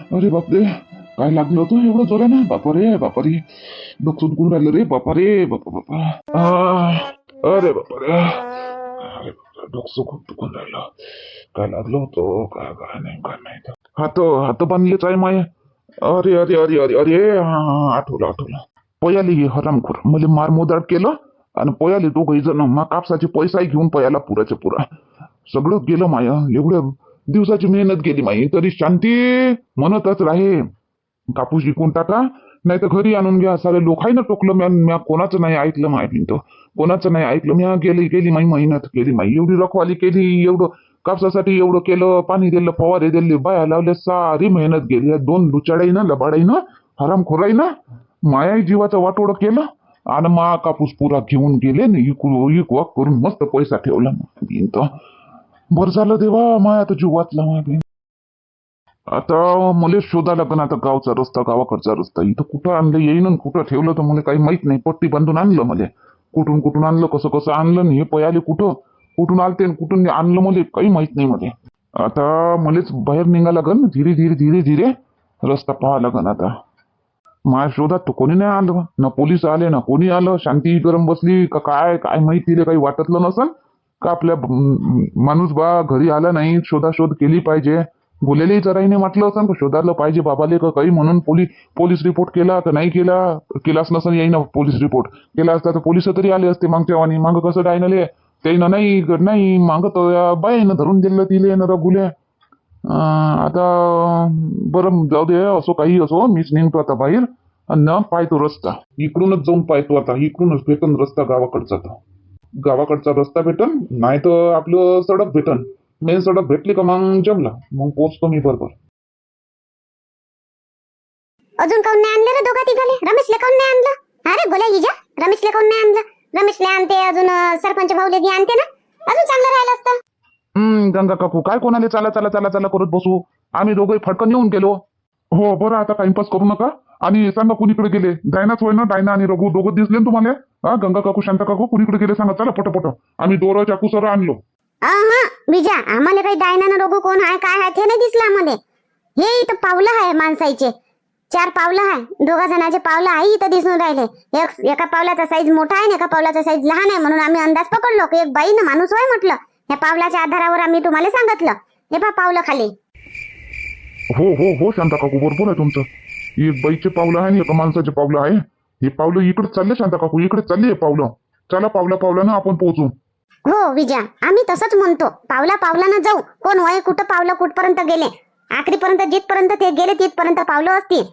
अरे बापरे, काय लागलं होतं एवढं जोरानं? बापरे बापरे, डोकं दुखून राहिलं रे. बापरे बापा बापा. अरे बापरे, अरे बापरे, डोकं खूप दुखून राहिलं. काय लागलं होतं? काय काय नाही काय नाही. हात हात बांधलेच आहे माय. अरे अरे अरे अरे अरे, आठवलं आठवलं. पयाली हरामखोर मला मार मोदाड केलं आणि पयाले दोघही जण मा कापसाचे पैसाही घेऊन पयाला पुराच्या पुरा सगळं गेलं माया. एवढ्या दिवसाची मेहनत गेली माई, तरी शांती म्हणतच राहे कापूस विकून टाका नाही तर घरी आणून घ्या. सारे लोक आहे ना टोकलं. म्या कोणाचं नाही ऐकलं माय भिंत, कोणाचं नाही ऐकलं. म्या गेली गेली माई मेहनत केली माई, एवढी रखवाली केली, एवढं कापसासाठी एवढं केलं, पाणी दिलं, फवारे दिले, बाया लावल्या, सारी मेहनत गेली. या दोन लुचाडाईनं लबाडाईनं हरामखोराईनं माया जीवाचं वाटोळं केलं आणि मा कापूस पुरा घेऊन गेले ना इकवाक करून मस्त पैसा ठेवला. भिंत बरं झालं देवा, माया आता जीव वाचला माय. आता मला शोधा लागन आता गावचा रस्ता, गावाकडचा रस्ता. इथं कुठं आणलं येईन कुठं ठेवलं तर मला काही माहित नाही. पट्टी बांधून आणलं मला, कुठून कुठून आणलं, कसं कसं आणलं, हे पयाले कुठं कुठून आलते कुठून आणलं मला काही माहित नाही मला. आता मलाच बाहेर निघा लागन, धीरे धीरे धीरे धीरे रस्ता पाहा लागन. आता माझ्या शोधात तो कोणी नाही आलं ना, पोलीस आले ना कोणी आलं. शांती गरम बसली का काय काय माहिती, काही वाटतलं नसल का आपल्या माणूस बा घरी आला नाही, शोधाशोध केली पाहिजे. बोलेली जराईने म्हटलं असं शोधायला पाहिजे बाबाले का काही म्हणून पोलीस रिपोर्ट केला का नाही केला. केलाच नसन येईना पोलीस रिपोर्ट. केला असता तर पोलिस तरी आले असते मागच्या वाणी. मागं कसं डायनले त्यानं नाही मागत बाईनं धरून दिलं तिले न रघुले. आता बरं जाऊ दे, असो काही असो, मीच निघतो आता बाहेर न पाहतो रस्ता. इकडूनच जाऊन पाहतो आता, इकडूनच भेटन रस्ता गावाकडचा. तर गावाकडचा रस्ता भेटन नाही तर आपलं सडक भेटन. मेन सडक भेटली का मग जमला, मग पोहोचतो मी बरोबर. अजून काऊन नाही आणलं रे दोघा तिघाले? रमेशले काऊन नाही आणलं? अरे बोला हिजा, रमेशले काऊन नाही आणलं? रमेशले आणते, अजून सरपंच भाऊले बी आणते ना, अजून चांगलं राहिलं असतं. गंगा काकू काय कोणाला चला चला चला चला करत बसू, आम्ही दोघे फटकन येऊन गेलो. हो बरं, आता टाइमपास करू नका आणि सांगा कुणीकडे गेले. डायनाच होय ना, डायना आणि रघु दोघं दिसले ना तुम्हाला? गंगा काकू शांता काकू कुणीकडे गेले सांगा, चला पटपट. आम्ही दोरं चाकू सर आणलो. विजा, आम्हाला काही डायना रघु कोण आहे काय आहे ते नाही दिसलं आम्हाला. हे इथं पावलं आहे माणसाचे, 4 पावलं आहे, दोघा जणांचे पावलं आहे इथं दिसून राहिले. एका पावलाचा साईज मोठा आहे आणि एका पावलाचा साईज लहान आहे, म्हणून आम्ही अंदाज पकडलो की एक बाई ना माणूस होय म्हटलं. या पावलाच्या आधारावर आम्ही तुम्हाला सांगितलं. हे पहा पावलं खाली. हो हो हो शांता काकू बरोबर आहे तुमचं. एक बाईचे पावलं आहे आणि एका माणसाचे पावलं आहे. हे पावलं इकडे चालले शांता काकू, इकडे चालले हे पावलं. चला पावलानं आपण पोहोचू. हो विजया, आम्ही तसंच म्हणतो, पावलानं जाऊ. कोण वय कुठं पावलं कुठपर्यंत गेले, आखरीपर्यंत जिथपर्यंत ते गेले तिथपर्यंत पावलं असतील.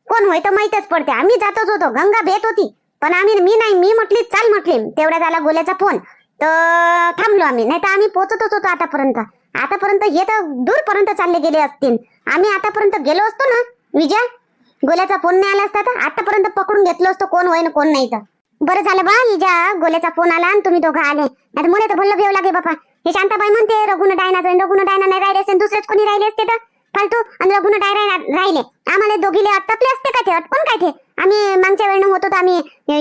कोण होय तर माहीतच पडते. आम्ही जातच होतो, गंगा भेट होती, पण मी म्हटली चाल म्हटली. तेवढ्या झाला गोल्याचा फोन, तर थांबलो आम्ही, नाही तर आम्ही पोहोचतच होतो आतापर्यंत हे तर दूरपर्यंत चालले गेले असतील. आम्ही आतापर्यंत गेलो असतो ना विजया, गोल्याचा फोन नाही आला असता तर आतापर्यंत पकडून घेतलो असतो कोण होय ना कोण नाही. तर बरं झालं बा विजया, गोल्याचा फोन आला आणि तुम्ही दोघं आले, नाही तर मला तर भल्ल भेव लागे बापा. हे शांताबाई म्हणते रघुन डायना नाही राहिले असते, दुसरेच कोणी राहिले असते तर फालतू. आणि रघुन डायना राहिले, आम्हाला दोघीले अटपले असते का ते? अटकून काय ते? आम्ही मागच्या वेळेनं होतो तर आम्ही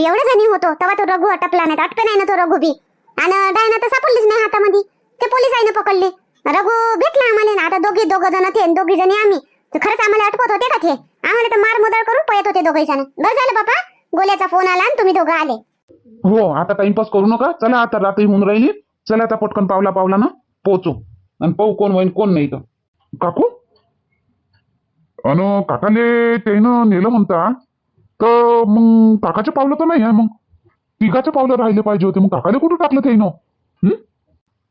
एवढे जणी होतो, तेव्हा तो रघु अटपला नाही, अटपे नाही ना तो रघु बी. आणि डायना तर सापडलीच नाही हातामध्ये, ते पोलिसांनी पकडले. रघु भेटला आम्हाला. आता दोघं जण ते, दोघी जणी आम्ही. तर खरंच आम्हाला अटपत होते का ते? आम्हाला तर मार मोदळ करून पळत होते दोघे जण. बरं झालं बापा, गोल्याचा फोन आला आणि तुम्ही दोघं आले. हो आता टाइमपास करू नका, चला आता रात्री होऊन राहिली. चला आता पटकन पावलानं पोहोचू आणि पाहू कोण होईन कोण नाही. तर काकू अन काकाले त्यानं नेलं म्हणता, तर मग काकाचे पावलं तर नाही आहे, मग तिघाचे पावलं राहिले पाहिजे होते. मग काकाले कुठं टाकलं त्यानं?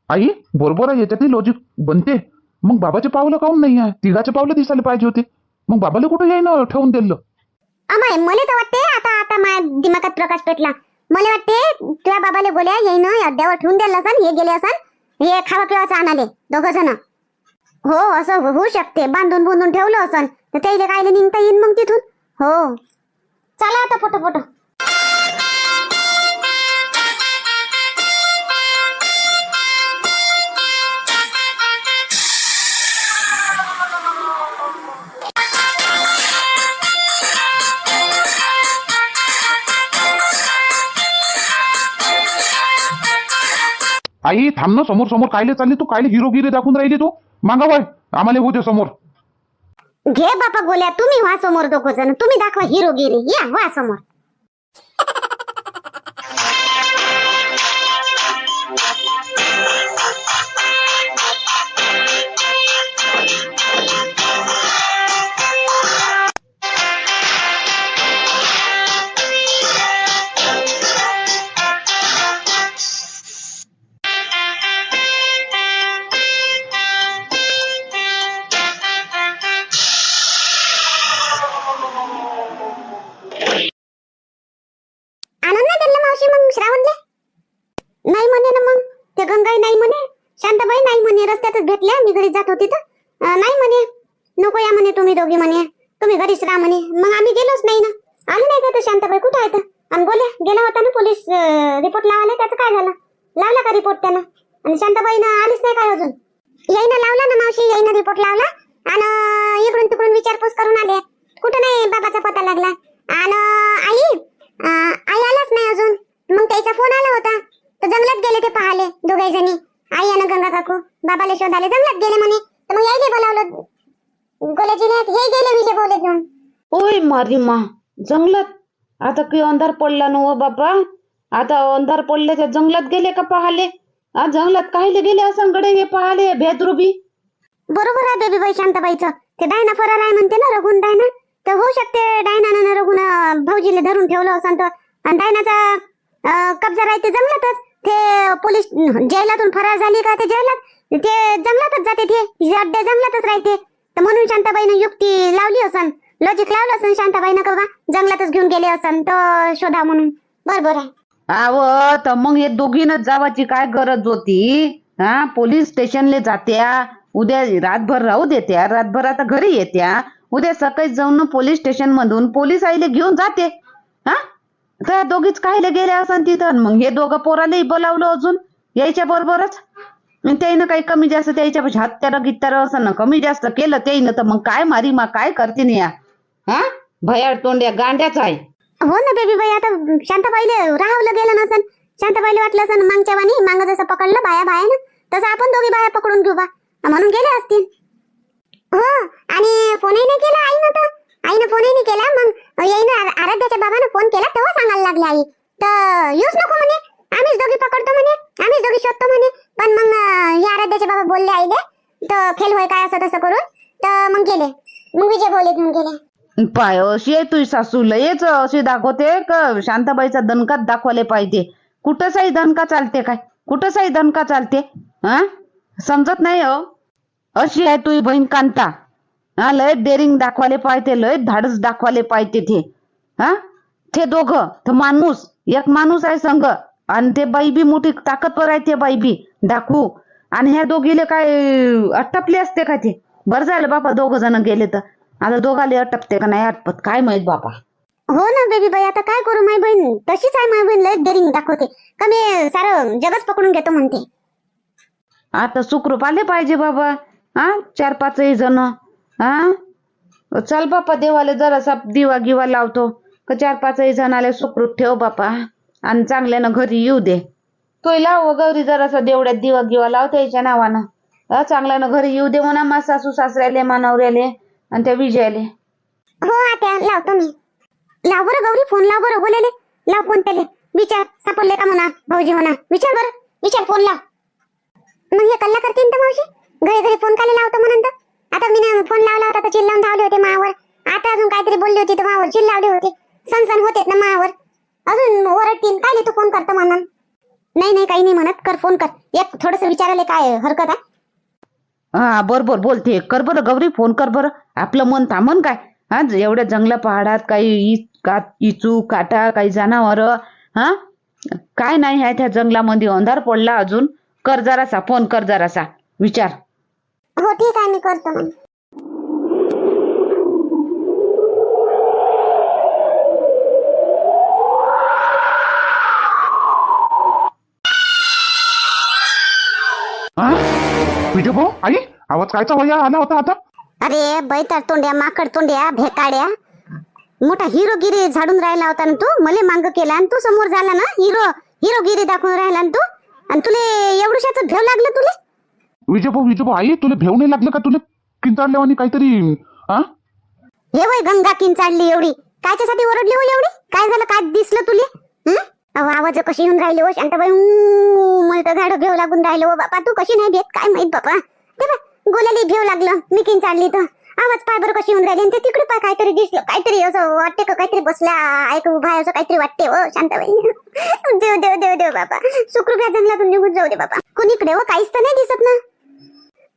आई बरोबर आहे, याच्यातली लॉजिक बनते. मग बाबाचे पावलं काऊन नाही आहे? तिघाचे पावलं दिसायला पाहिजे होते, मग बाबाला कुठं येईन ठेवून दिलं? मला तर वाटते आता माझ्या दिमागात प्रकाश पेटला. मला वाटते तुझ्या बाबाला गोल्या येईन अड्ड्यावर ठेवून दिलं असन, हे गेले असन हे खावा पिवाचं आणाले दोघं जण. हो असं होऊ शकते, बांधून ठेवलं असन तर त्याला कायले निघता येईन मग तिथून. हो चला आता फोटो. आई थांब ना, समोर कायले चालली तू? कायले हिरोगिरी दाखवून राहिली तू? मागा बाय आम्हाला होते समोर. घे बापा गोल्या, तुम्ही व्हा समोर दोघ जण, तुम्ही दाखवा हिरोगिरी, या व्हा समोर. आणून नाही दिलं मावशी मग श्रावणले? नाही म्हणे ना मग, ते गंगाई नाही म्हणे, शांताबाई नाही म्हणे, रस्त्यातच भेटल्या, मी घरी जात होती तर नाही म्हणे, नको या म्हणे तुम्ही दोघी म्हणे, तुम्ही घरीच राहा म्हणे. मग आम्ही गेलोच नाही ना. आले नाही का तर शांताबाई कुठं आहे तर? आणि गोल्या गेला होता ना पोलीस रिपोर्ट लावायला, त्याचं काय झालं? लावला का रिपोर्ट त्यानं? आणि शांताबाईनं आलीच नाही काय अजून? याईनं लावला ना मावशी, याईनं रिपोर्ट लावला आणि इकडून तिकडून विचारपूस करून आले, कुठं नाही बाबाचा पत्ता लागला. आणि आई आलाच नाही अजून. मग त्याचा फोन आला होता तर जंगलात गेले ते पाहाले दोघे जणी, आई आणि गंगा काकू बाबाला शोधाले जंगलात गेले म्हणे. तर मग यायले बोलावलं, गोल्याजीने हे गेले विजय बोले घेऊन. ओय मारी मा, जंगलात आता की अंधार पडला ना बापा, आता अंधार पडले त्या जंगलात गेले का पाहाले? जंगलात काहीले गेले असं गडे हे पाहाले भेदरुबी? बरोबर आहे बेबी बाई शांताबाईचं, ते डायना फरार आहे म्हणते ना रघुन डायना, तर होऊ शकते डायनानं रघुन भाऊजीले धरून ठेवलं असं तर, आणि डायनाचा कब्जा राहते जंगलातच. ते पोलीस जेलातून फरार झाली का ते जेलात, ते जंगलातच जाते, ते अड्डे जंगलातच राहते. तर म्हणून शांताबाईनं युक्ती लावली असन, लॉजिक लावलं असन शांताबाईनं का बा जंगलातच घेऊन गेले असन तर शोधा म्हणून. बरोबर आहे. आव तर मग हे दोघीनं जावाची काय गरज होती? पोलीस स्टेशनले जात्या, उद्या रातभर राहू देत्या, रातभर आता घरी येत्या, उद्या सकाळी जाऊन पोलीस स्टेशन मधून पोलीस आईले घेऊन जाते. त्या दोघीच कायले गेल्या असं तिथं? मग हे दोघं पोरालाही बोलावलं अजून यायच्या बरोबरच. त्याईनं काही कमी जास्त त्याच्यापेक्षा हत्यारं गित्यारं असं ना कमी जास्त केलं त्याईनं, तर मग काय मारी मा काय करते ना या भयाड तोंड्या गांड्याच आहे. हो ना बेबी बाई, आता शांताबाईले राहावलं गेलं नसन, शांताबाईले वाटलं असं मागच्या वाणी मांग जसं पकडलं बाया बायानं तसं आपण दोघी बाया पकडून घेऊ बा, म्हणून गेले असतील. हो, आणि फोनही नाही केला आईनं, तर आईनं फोनही नाही केला. मग येईनं आराध्याच्या बाबानं फोन केला तेव्हा सांगायला लागली आई, तर येऊच नको म्हणे, आम्हीच दोघी पकडतो म्हणे, आम्हीच दोघी शोधतो म्हणे. पण मग हे आराध्याचे बाबा बोलले आईले, तर खेळ होय काय असं तसं करून, तर मग गेले. मग विजय बोले घेऊन गेले. पाय अशी आहे तुझी सासू, लयच अशी दाखवते का शांताबाईचा दणकाच दाखवले पाहिजे. कुठंचाही दणका चालते काय? कुठंचाही दणका चालते? समजत नाही हो. अशी आहे तुझी बहीण कांता. लय डेअरिंग दाखवाले पाहिजे, लय धाडस दाखवाले पाहिजे ते. ते दोघं तर माणूस, एक माणूस आहे संघ, आणि ते बाई बी मोठी ताकदवर आहे, ते बाई बी दाखवू. आणि ह्या दोघीले काय अटपले असते का ते? बरं झालं बापा दोघं जण गेले, तर आता दोघाले अटपते का नाही अटपत काय माहित बापा. हो ना बेबी बाई, आता काय करू, माय बहीण तशीच आहे. माय बहीण लय डेअरिंग दाखवते का, मी सारं जगच पकडून घेतो म्हणते. आता सुखरूप आले पाहिजे बाबा. 4-5 जण. चल बापा देवाले जरासा दिवा गिवा लावतो, 4-5 जणाले सुखरूप ठेव बापा, आणि चांगल्यानं घरी येऊ दे. तोय लाव गौरी जरासा देवड्यात दिवा गिवा लावते याच्या नावानं, चांगल्यानं घरी येऊ दे म्हणा मा सासू सासऱ्याले, मानवऱ्याले आणि त्या विजयाले. हो आता लावतो मी. लाव बरं गौरी फोन, लाव बरं बोलेले, लाव फोन त्याले, विचार सापडले का म्हणा भाऊजी म्हणा, विचार बरं, विचार फोन लाव. मग हे कल्ला करतील तर मावशी, घरी घरी फोन काले लावतो म्हणून तर. आता मी फोन लावला होता तर चिल्लावून धावले होते मावर, आता अजून काहीतरी बोलली होती तर मावर चिल्लावले होते, सनसन होते ना मावर, अजून ओरडतील काय तू फोन करतो म्हणून. नाही नाही काही नाही म्हणत, कर फोन कर, एक थोडस विचारायला काय हरकत आहे. बरोबर बोलते, कर बरं गौरी फोन कर बरं, आपलं मन थांबन काय? एवढ्या जंगला पहाडात काही इचू काटा काही जनावर काय नाही आहे त्या जंगलामध्ये, अंधार पडला अजून. कर जरासा फोन, कर जरासा विचार. हो ठीक आहे, मी करतो मग. विजय भाऊ, आई आवाज कायचा वया आला होता आता? अरे बैताळ तोंड्या, माकड तोंड्या, भेकाड्या, मोठा हिरोगिरी झाडून राहिला होता ना तू, मले मांग केला आणि तू समोर झाला ना हिरोगिरी दाखवून राहिला ना तू, आणि तुले एवढ्याच भेव लागलं तुले? विजय भाऊ आई तुला भेव नाही लागलं का? तुला किंचाळल्यावानी काहीतरी हे वय गंगा किन चालली एवढी कायच्यासाठी ओरडली हो एवढी? काय झालं? काय दिसलं तुले? अहो आवाज कशी येऊन राहिले हो शांताबाई? मला तर झाड भेव लागून राहिलं हो बापा. तू कशी नाही भेट काय माहित बापा. ते बा गोल्याला भेव लागलं मी किन चालली तर आवाज पाय बरं कशी येऊन राहिली. आणि ते तिकडे पाय काहीतरी दिसलं. काहीतरी असं वाटते का काहीतरी बसला ऐक उभा आहे असं काहीतरी वाटते हो शांताबाई. देव देव देव देव बापा. सुखरूप या जंगलातून निघून जाऊ दे बापा. कोणीकडे हो? काहीच तर नाही दिसत ना.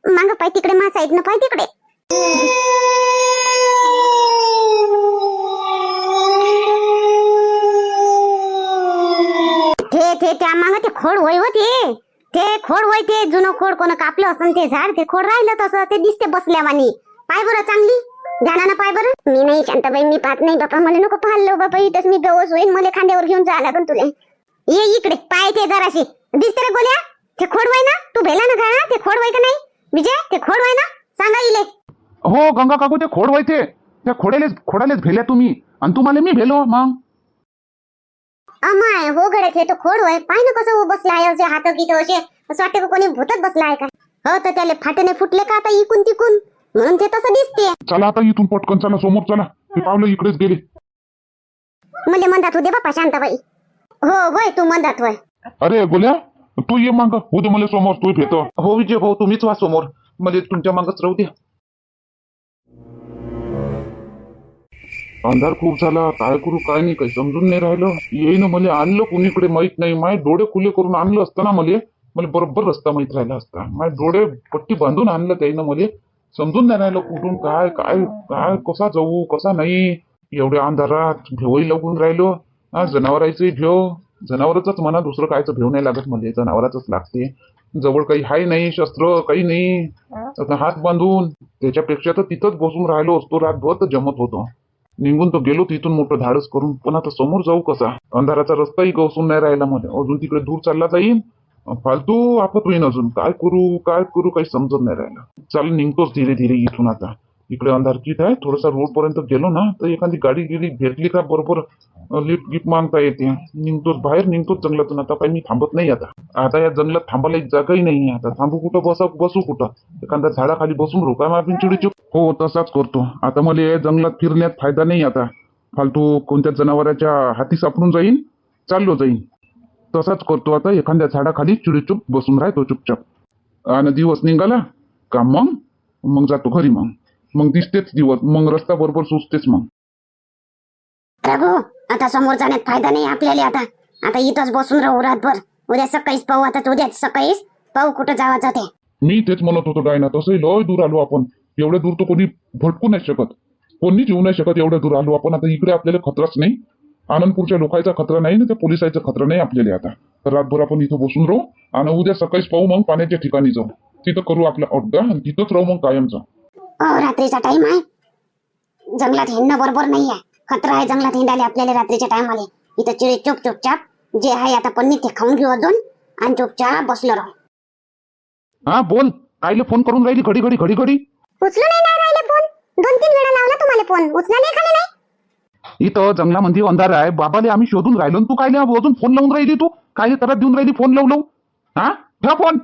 मागं पाय तिकडे मा साईडनं पाय तिकडे. ते त्या मागं ते खोड होय हो ते खोड होय. ते जुनं खोड कोण कापलं असं ते झाड ते खोड राहिलं तसं ते दिसते बसल्यावानी. पाय बरं चांगली ध्यानानं पाय बरं. मी नाही शांताबाई मी पाहत नाही बापा. मला नको पाहलो बापा. इथंच मी बेहोश होईन. मला खांद्यावर घेऊन जायला लागेल तुले. ये इकडे पाय ते जराशी दिसते रे गोल्या. ते खोड होय ना? तू भेला ना का? ते खोड होय का नाही विजय? ते खोड होय ना? सांगा इले. हो गंगा काकू ते खोड व्हायचे. त्या खोडालेच भेल्या तुम्ही आणि तुम्हाला मी भेलो मग. अमाय हो गडे ते तो खोड होय. पाय ना कसं बसला आहे असे हात गीत असे असं वाटतं का कोणी भूतच बसला आहे का? हो तर त्याला फाटणे फुटले का आता इकून तिकून म्हणून ते तसं दिसते. चला आता इथून पटकन चला समोर चला. ते पावलं इकडेच गेले. मला म्हणतात होते बापा शांताबाई. हो होय तू म्हणतात होय. अरे गोल्या तू ये माग हो दे मला समोर तू भेटो. हो विजय भाऊ तुम्हीच वा समोर. मला तुमच्या मागच राहू द्या. अंधार खूप झाला. काय करू काय नाही काही समजून नाही राहिलं. येईन मला आणलं कुणीकडे माहित नाही. माझे डोळे खुले करून आणलं असतं ना मला बरोबर रस्ता माहित राहिला असता. माझे डोळे पट्टी बांधून आणलं त्यानं. मला समजून नाही राहिलं कुठून काय काय काय कसा जाऊ कसा नाही. एवढ्या अंधारात भेवही लागून राहिलो. जनावरांचे भेव जनावरच म्हणा दुसरं कायचं भेव नाही लागत. मला जनावराच लागते. जवळ काही हाय नाही शस्त्र काही नाही. आता हात बांधून त्याच्यापेक्षा तर तिथंच बसून राहिलो असतो रातभर तर जमत होतो. निघून तर गेलो तिथून मोठं धाडस करून. पण आता समोर जाऊ कसा? अंधाराचा रस्ताही गवसून नाही राहिला मध्ये. अजून तिकडे दूर चालला जाईन फालतू आपत होईन. अजून काय करू काही समजत नाही राहिलं. चाल निघतोच धीरे धीरे इथून. आता इकडे अंधारकीत आहे. थोडासा रोड पर्यंत गेलो ना तर एखादी गाडी गिडी भेटली का बरोबर लिफ्ट गिफ्ट मागता येते. निघतोच बाहेर निघतोच जंगलातून. आता काही मी थांबत नाही. आता या जंगलात थांबायला एक जागाही नाही. आता थांबू कुठं बसू कुठं? एखाद्या झाडाखाली बसून रोका माफी चिडीचूक. हो तसाच करतो. आता मला या जंगलात फिरण्यात फायदा नाही. आता फालतू कोणत्या जनावरांच्या हाती सापडून जाईन चाललो जाईन. तसाच करतो आता. एखाद्या झाडाखाली चिडीचूप बसून राहतो चुपचाप. आणि दिवस निघाला का मग जातो घरी. मग दिसतेच दिवस. मग रस्ता बरोबर सुचतेच. मग प्रभू आता समोर जाण्यात फायदा नाही आपल्याला. आता इथंच बसून राहू रातभर. उद्या सकाळीच पाहू. आता उद्या सकाळीच पाहू कुठं जावायचं ते. मी तेच म्हणत होतो डायना. तसंही लय दूर आलो आपण. एवढ्या दूर तर कोणी भटकू नाही शकत. कोणीच येऊ नाही शकत. एवढ्या दूर आलो आपण. आता इकडे आपल्याला खतराच नाही. आनंदपूरच्या लोकांचा खतरा नाही ना त्या पोलिसांचा खतरा नाही आपल्याला. आता तर रातभर आपण इथं बसून राहू आणि उद्या सकाळीच पाहू. मग पाण्याच्या ठिकाणी जाऊ. तिथं करू आपला अड्डा आणि तिथंच राहू मग कायमचा. रात्रीचा टाइम आहे. जंगलात हिंडणं बरोबर नाही आहे. खतरा आहे जंगलात हिंडायला आपल्याला रात्रीच्या टायमाला. इथं चिडी चुपचाप जे आहे आता पन्नी ते खाऊन घेऊ अजून आणि चुपचाप बसलो राहू. हा बोल. कायले फोन करून राहिली घडी उचलू नाही राहिले फोन. 2-3 वेळा लावला तुम्हाला फोन उचला नाही खाली नाही. इथं जंगलामध्ये अंधार आहे बाबाले आम्ही शोधून राहिलो. तू कायले अजून फोन लावून राहिली? तू कायले तरच देऊन राहिली फोन लावू. हा ठेव फोन.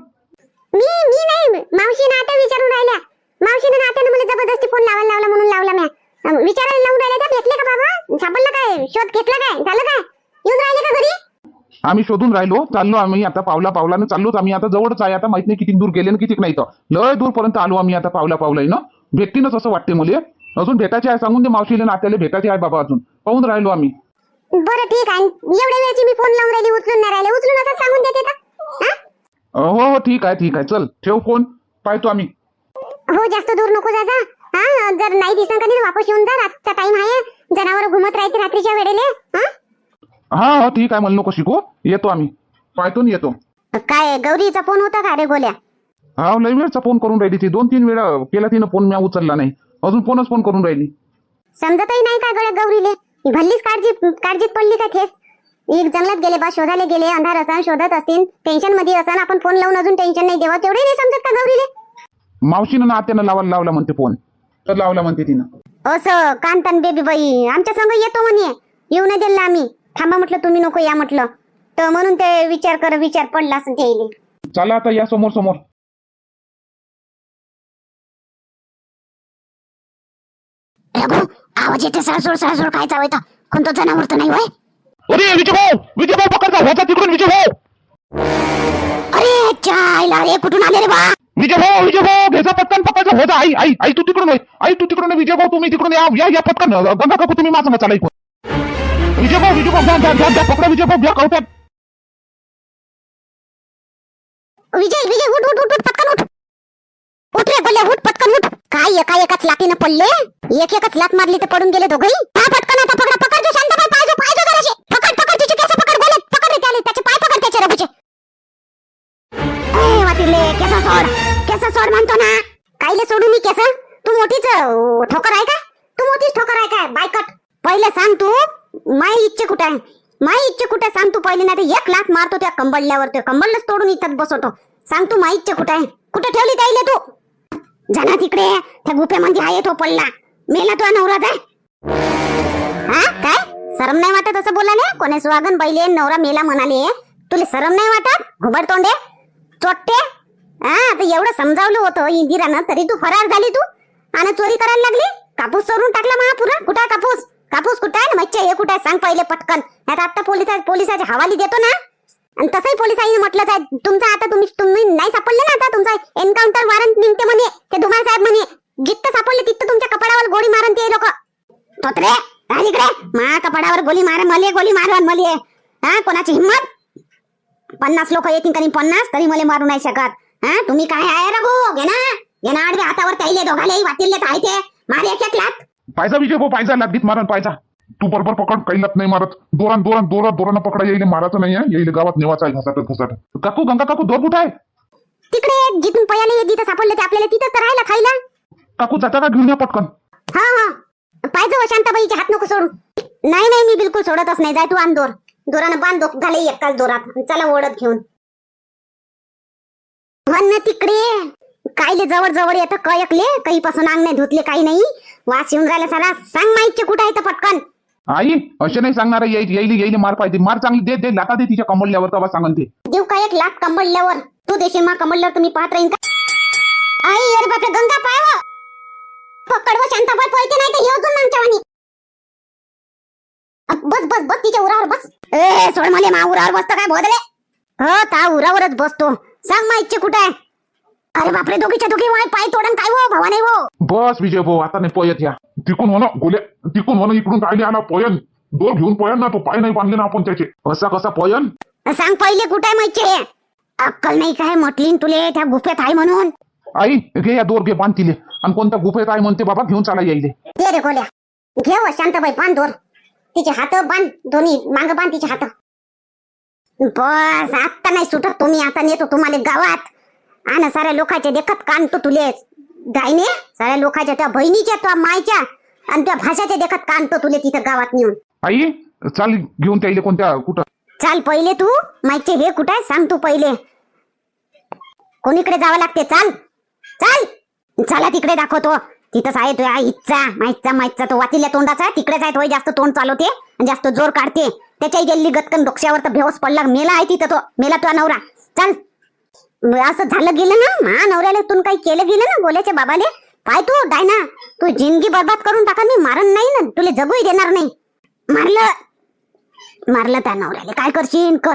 मी नाही मावशीने आता विचारून राहिल्या. मावशीने नात्याने मला जबरदस्ती फोन लावला म्हणून लावला मी. विचारायला लावून राहिल्या त्या. भेटले का बाबा? सापडलं काय? शोध घेतला काय? झालं काय? येऊन राहिले का घरी? आम्ही शोधून राहिलो. चाललो आम्ही आता पावलानं चाललोच आम्ही. आता जवळच आहे. आता माहित नाही किती दूर गेले ना किती नाही. तर लय दूरपर्यंत आलो आम्ही. आता पावला भेटतीनच असं वाटते मला. अजून भेटायचे आहे. सांगून दे मावशीला नात्याला भेटायचे आहे बाबा. अजून पाहून राहिलो आम्ही. बरं ठीक आहे. एवढ्या वेळची मी फोन लावून राहिली उचलून नाही राहिले. उचलून असं सांगून देते का? हो ठीक आहे. चल ठेव फोन. पाहतो आम्ही. हो जास्त दूर नको जा. हा जर नाही दिसन कधी वापस येऊन जा. रातचा टाइम आहे. जनावर घुमत राहते रात्रीच्या वेळेला. हा ठीक आहे. मला नको शिकू. येतो आम्ही. पाहतो न येतो. काय गौरीचा फोन होता का रे गोल्या? हा लय वेळचा फोन करून राहिली ती. 2-3 वेळा केला तिनं फोन. मी उचलला नाही. अजून फोन करून राहिली. समजतही नाही का गड्या गौरीले? भल्लीच काळजीत पडली का थेस? एक जंगलात गेले बा शोधायला गेले. अंधार असन शोधत असतील. टेन्शन मध्ये असन. आपण फोन लावून अजून टेन्शन नाही देवा. तेवढे नाही समजत का गौरीले? मावशीनं नात्यानं लावला म्हणते फोन. तर लावला म्हणते तिनं. असं कांतन बेबी बाई आमच्या संग येतो म्हणे. येऊ नाही दिला आम्ही. थांबा म्हटलं तुम्ही नको या म्हटलं. तर म्हणून ते विचार पडला असं ते. चला आता या समोर. प्रभू म्हणजे ते सळसोड खायचा होय तर कोणतं जनावर तर नाही होय. अरे विजय भाऊ पकडता होता तिकडून विजय भाऊ. अरे चायला रे कुठून आले रे बा. विजय भाऊ घ्यायचा पटकन पकडचा होता. आई तू तिकडून होय. आई तू तिकडून विजय भाऊ तुम्ही तिकडून या पटकन. गंगा काकू तुम्ही माझं चाला इकडून. विजय भाऊ घ्या पकडा विजय भाऊ घ्या कवट्यात. विजय उठ पटकन उठ रे गोल्या उठ पटकन उठ. काय एकाच लाटीनं पडले. एकच लाट मारली तर पडून गेले दोघही. हा पटकन आता पकड जो शांताबाई पाहिजे जराशे. पकड तिचे केस पकड गोल्या पकड रे त्याचे पाय पकड त्याचे रघुचे. ए वाटिले केस सोड म्हणतो ना. कायले सोडू मी केस. तू मोठीच ठोकर आहे का. तू मोठीच ठोकर आहे काय बायकट. पहिले सांग तू माई इच्छे कुठे सांग तू पहिले. नाही एक लाख मारतो त्या कंबळल्यावर. ते कंबळच तोडून इथं बसवतो. सांग तू माई इच्छे कुठे आहे. कुठे ठेवली त्याईले तू. जाना तिकडे त्या गुफेमध्ये आहे तो पडला. मेला तो नवरा जाय. हा काय शरम नाही वाटत असं बोलाले. कोणी स्वागन बैले नवरा मेला म्हणाले. तुला शरम नाही वाटत घुबड तोंडे चोट्टे. हा तर एवढं समजावलं होतं इंदिरानं तरी तू फरार झाली तू. आणि चोरी करायला लागली. कापूस चोरून टाकला महापुरा. कुठं आहे कापूस कुठं आहे. मच्छा हे कुठं आहे सांग पहिले पटकन. नाही आता पोलिसाच्या हवाली देतो ना. आणि तसंही पोलिसांनी म्हटलंच आहे तुमचा आता तुम्ही नाही सापडले ना. आता तुमचा एन्काउंटर वॉरंट निघते म्हणे. ते धुमाळ साहेब म्हणे जिथं सापडले तिथं तुमच्या कपाळावर गोळी मारन ते लोक. तोत्रे इकडे मा कपाळावर गोळी मार मले. हा कोणाची हिम्मत. 50 लोक येतील तरी 50 तरी मला मारू नाही शकत. हा तुम्ही काय आहे रघु. घे ना आडव्या हातावर त्याईले दोघालेही वाटिले तर आहे ते मारे एक लात. पायजा विजय भाऊ पायजा लागीत मारण पायजा. तू बरोबर पकड काही लात नाही मारत. दोरान पकडा येईल मारायचं नाही. येईल गावात नेवाचा आहे घसाट. काकू गंगा काकू दोर कुठं आहे. तिकडे जिथून पयाले जिथं सापडले ते आपल्याला तिथं तर राहायला खायला. काकू जाता का घेऊन या पटकन. हा पाहिजे शांताबाईचे हात नको सोडू. नाही मी बिलकुल सोडतच नाही. जाय तू आण दोरानं बांध घाले एकाच दोरात. चला ओढत घेऊन न तिकडे. कायले जवळ येतं कयकले काही पासून अंग नाही धुतले काही नाही. वास येऊन राहिला सारा. सांग माहिती कुठं आहे तर पटकन. आई असे नाही सांगणार. येईल मार पाहिजे. मार चांगली दे लाटा दे तिच्या कमळल्यावर तेव्हा सांगन ते. देऊ का एक लाख कंबळल्यावर. तू देशील मा कंबळल्यावर तुम्ही पाहत राहीन का. आई अरे बापरे गंगा पाय पकड व शांताबाई पळते नाही तर हे अजून आमच्या वाणी. बस तिच्या उरावर बस. ए सोड मले मा उरावर बसतो काय बोधले. हो ता उरावरच बसतो. सांग मा इच्छे कुठे आहे. अरे बापरे दोघीच्या दोघी पाय तोडन काय हो भावा नाही हो. बस विजय भाऊ आता नाही पयत या. तिकून हो ना गोल्या तिकून हो ना इकडून काढले आला पयन. दोर घेऊन पयन ना. तो पाय नाही बांधले ना आपण त्याचे. कसा पयन. सांग पहिले कुठे आहे माहिती. अक्कल नाही काय म्हटलीन तुले त्या गुफेत आहे म्हणून. आई घे या दोर घे बांध तिले. आणि कोणत्या गुफेत आहे म्हणते बाबा घेऊन चाला येईल. दे रे गोल्या घे व शांताबाई बांध दोर. तिचे हात बांध दोन्ही मांग बांध तिचे हात. बस आता नाही सुटत तुम्ही. आता नेतो तुम्हाला गावात. आणि साऱ्या लोकांचे देखत कानतो तुले गायने. साऱ्या लोकांच्या त्या बहिणीच्या त्या मायच्या आणि त्या भाषाच्या देखत कानतो तुले तिथं गावात नेऊन. आई चाल घेऊन त्याईले कोणत्या कुठं. चाल पहिले तू मायचे हे कुठं आहे सांग तू पहिले. कोणीकडे जावं लागते. चला तिकडे दाखवतो. तिथंच आहे तो इच्छा माईचा तो वातिल्या तोंडाचा आहे. तिकडेच आहे तो जास्त तोंड चालवते आणि जास्त जोर काढते. त्याच्याही गेली गटकन डोक्यावर तर बेहोस पडला. मेला आहे तिथं तो. मेला तो नवरा. चल असं झालं गेलं ना. मा नवऱ्याला तू काही केलं गेलं ना गोल्याच्या बाबाले. पाय तू डायना तू जिंदगी बर्बाद करून टाका. मी मारन नाही ना तुला जगूही देणार नाही. मारलं त्या नवऱ्याला काय करशील कर.